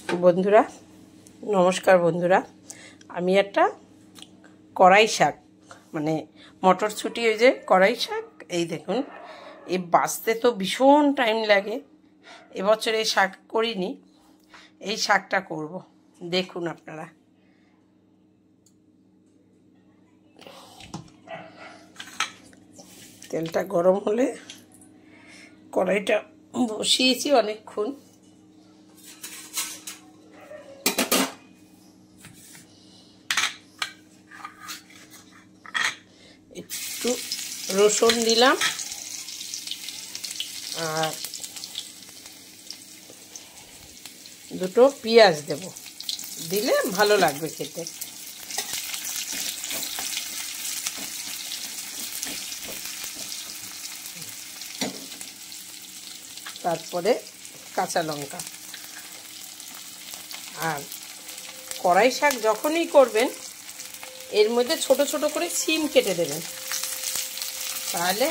বন্ধুরা নমস্কার। বন্ধুরা আমি একটা কড়াই শাক মানে মটরশুঁটি, ওই যে কড়াই শাক, এই দেখুন, এই বাছতে তো ভীষণ টাইম লাগে। এবছর এই শাক করিনি, এই শাকটা করব, দেখুন আপনারা। তেলটা গরম হলে কড়াইটা বসিয়েছি অনেকক্ষণ। একটু রসুন দিলাম আর দুটো পেঁয়াজ দেব, দিলে ভালো লাগবে খেতে। তারপরে কাঁচা লঙ্কা। আর কড়াই শাক যখনই করবেন এর মধ্যে ছোট ছোট করে সিম কেটে দেবেন, তাহলে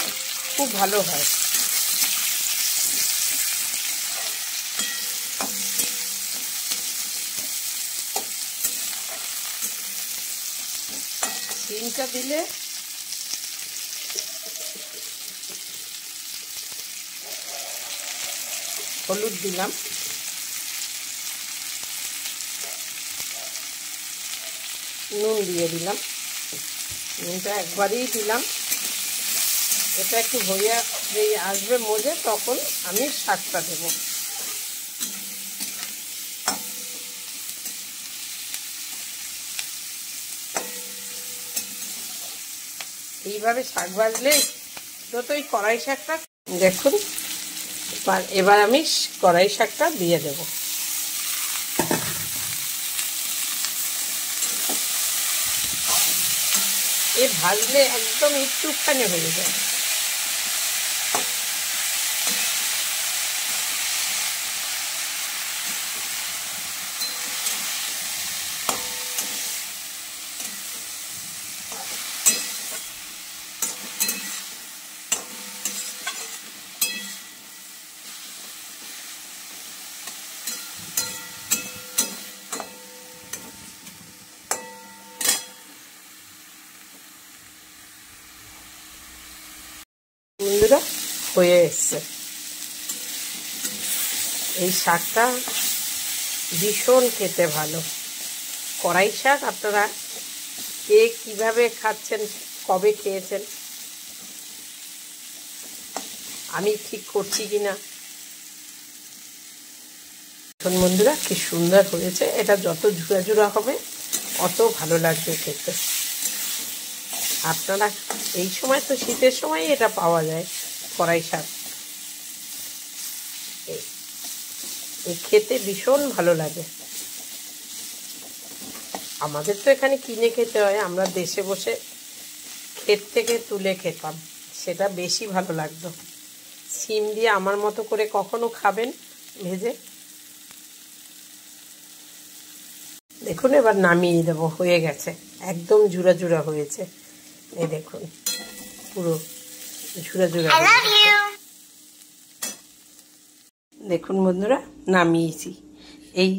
খুব ভালো হয়। সিমটা দিলে হলুদ দিলাম, নুন দিয়ে দিলাম, নুনটা একবারই দিলাম। এটা একটু হয়ে আসবে মজে, তখন আমি শাকটা দেব। এইভাবে শাক ভাজলে তো এই কড়াই শাকটা দেখুন। এবার আমি কড়াই শাকটা দিয়ে দেব। এ ভাজলে একদম একটুখানি হয়ে যায়। বন্ধুরা হয়ে এসছে। এই শাকটা ভীষণ খেতে ভালো। কড়াই শাক আপনারা কে কীভাবে খাচ্ছেন, কবে খেয়েছেন, আমি ঠিক করছি কিনা। এখন বন্ধুরা কি সুন্দর হয়েছে। এটা যত ঝুরা ঝুরা হবে অত ভালো লাগবে খেতে। আপনারা এই সময় তো শীতের সময় এটা পাওয়া যায়, কড়াই শাক। এই খেতে ভীষণ ভালো লাগে। আমাদের তো এখানে কিনে খেতে হয়, আমরা দেশে বসে ক্ষেত থেকে তুলে খেতাম, সেটা বেশি ভালো লাগতো। সিম দিয়ে আমার মতো করে কখনো খাবেন ভেজে। দেখুন এবার নামিয়ে দেব, হয়ে গেছে, একদম ঝুরা ঝুরা হয়েছে। এই দেখুন পুরো ঝুরা ঝুরা। দেখুন বন্ধুরা নামিয়েছি। এই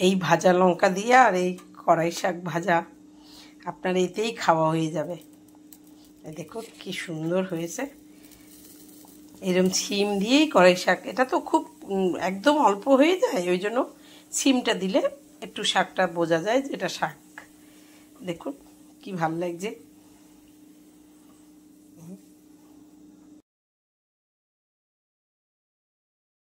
এই ভাজা লঙ্কা দিয়ে আর এই কড়াই শাক ভাজা আপনার এতেই খাওয়া হয়ে যাবে। দেখুন কি সুন্দর হয়েছে। এরকম সিম দিয়েই কড়াই শাক, এটা তো খুব একদম অল্প হয়ে যায়, ওই জন্য সিমটা দিলে একটু শাকটা বোঝা যায় যে এটা শাক। দেখুন কি ভালো লাগছে।